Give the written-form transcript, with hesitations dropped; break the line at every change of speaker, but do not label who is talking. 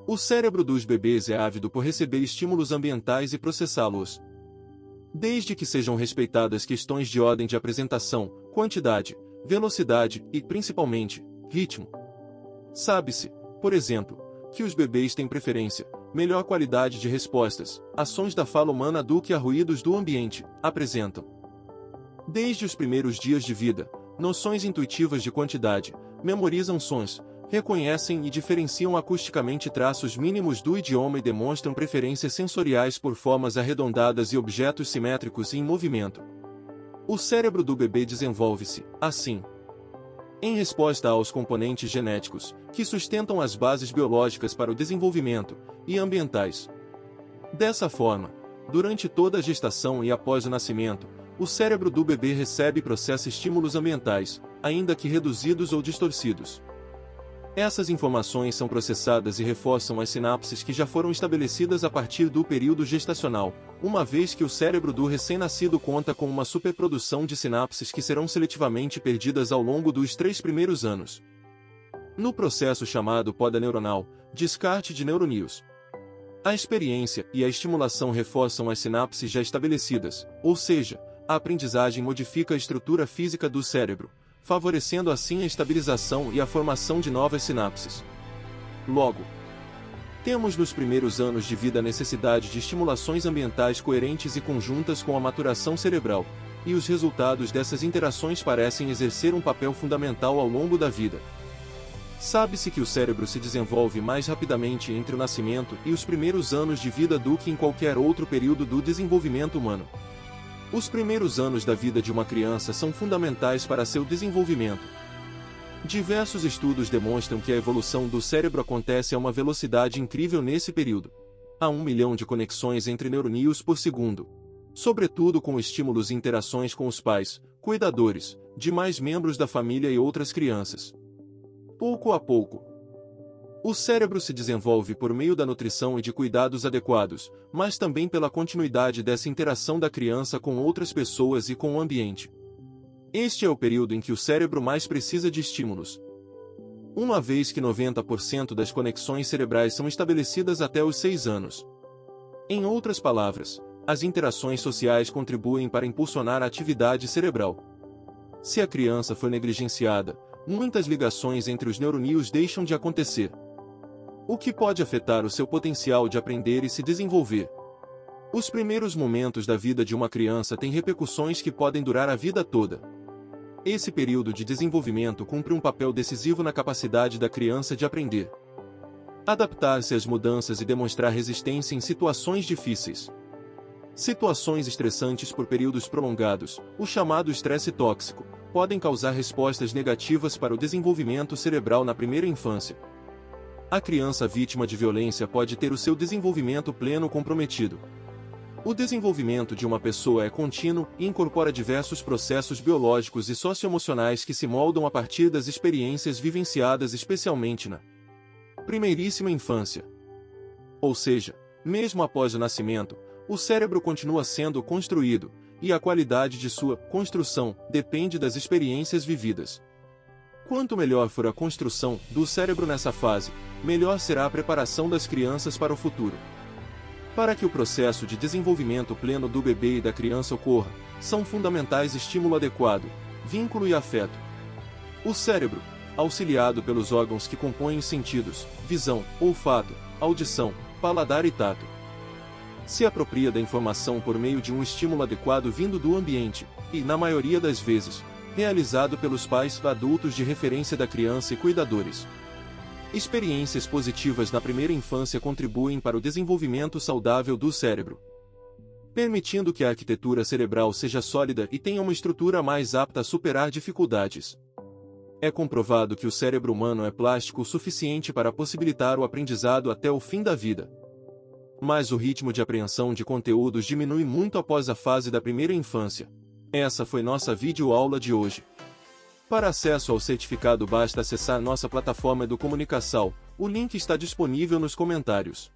O cérebro dos bebês é ávido por receber estímulos ambientais e processá-los. Desde que sejam respeitadas questões de ordem de apresentação, quantidade, velocidade e, principalmente, ritmo. Sabe-se, por exemplo, que os bebês têm preferência, melhor qualidade de respostas, ações da fala humana do que a ruídos do ambiente, apresentam. Desde os primeiros dias de vida, noções intuitivas de quantidade, memorizam sons, reconhecem e diferenciam acusticamente traços mínimos do idioma e demonstram preferências sensoriais por formas arredondadas e objetos simétricos em movimento. O cérebro do bebê desenvolve-se, assim, em resposta aos componentes genéticos, que sustentam as bases biológicas para o desenvolvimento, e ambientais. Dessa forma, durante toda a gestação e após o nascimento, o cérebro do bebê recebe e processa estímulos ambientais, ainda que reduzidos ou distorcidos. Essas informações são processadas e reforçam as sinapses que já foram estabelecidas a partir do período gestacional, uma vez que o cérebro do recém-nascido conta com uma superprodução de sinapses que serão seletivamente perdidas ao longo dos 3 primeiros anos. No processo chamado poda neuronal, descarte de neurônios, a experiência e a estimulação reforçam as sinapses já estabelecidas, ou seja, a aprendizagem modifica a estrutura física do cérebro, favorecendo assim a estabilização e a formação de novas sinapses. Logo, temos nos primeiros anos de vida a necessidade de estimulações ambientais coerentes e conjuntas com a maturação cerebral, e os resultados dessas interações parecem exercer um papel fundamental ao longo da vida. Sabe-se que o cérebro se desenvolve mais rapidamente entre o nascimento e os primeiros anos de vida do que em qualquer outro período do desenvolvimento humano. Os primeiros anos da vida de uma criança são fundamentais para seu desenvolvimento. Diversos estudos demonstram que a evolução do cérebro acontece a uma velocidade incrível nesse período. Há 1 milhão de conexões entre neurônios por segundo, sobretudo com estímulos e interações com os pais, cuidadores, demais membros da família e outras crianças. Pouco a pouco, o cérebro se desenvolve por meio da nutrição e de cuidados adequados, mas também pela continuidade dessa interação da criança com outras pessoas e com o ambiente. Este é o período em que o cérebro mais precisa de estímulos. Uma vez que 90% das conexões cerebrais são estabelecidas até os 6 anos. Em outras palavras, as interações sociais contribuem para impulsionar a atividade cerebral. Se a criança for negligenciada, muitas ligações entre os neurônios deixam de acontecer, o que pode afetar o seu potencial de aprender e se desenvolver. Os primeiros momentos da vida de uma criança têm repercussões que podem durar a vida toda. Esse período de desenvolvimento cumpre um papel decisivo na capacidade da criança de aprender, adaptar-se às mudanças e demonstrar resistência em situações difíceis. Situações estressantes por períodos prolongados, o chamado estresse tóxico, podem causar respostas negativas para o desenvolvimento cerebral na primeira infância. A criança vítima de violência pode ter o seu desenvolvimento pleno comprometido. O desenvolvimento de uma pessoa é contínuo e incorpora diversos processos biológicos e socioemocionais que se moldam a partir das experiências vivenciadas especialmente na primeiríssima infância. Ou seja, mesmo após o nascimento, o cérebro continua sendo construído, e a qualidade de sua construção depende das experiências vividas. Quanto melhor for a construção do cérebro nessa fase, melhor será a preparação das crianças para o futuro. Para que o processo de desenvolvimento pleno do bebê e da criança ocorra, são fundamentais estímulo adequado, vínculo e afeto. O cérebro, auxiliado pelos órgãos que compõem os sentidos, visão, olfato, audição, paladar e tato, se apropria da informação por meio de um estímulo adequado vindo do ambiente, e, na maioria das vezes, realizado pelos pais adultos de referência da criança e cuidadores. Experiências positivas na primeira infância contribuem para o desenvolvimento saudável do cérebro, permitindo que a arquitetura cerebral seja sólida e tenha uma estrutura mais apta a superar dificuldades. É comprovado que o cérebro humano é plástico o suficiente para possibilitar o aprendizado até o fim da vida. Mas o ritmo de apreensão de conteúdos diminui muito após a fase da primeira infância. Essa foi nossa videoaula de hoje. Para acesso ao certificado basta acessar nossa plataforma EduComunicação, o link está disponível nos comentários.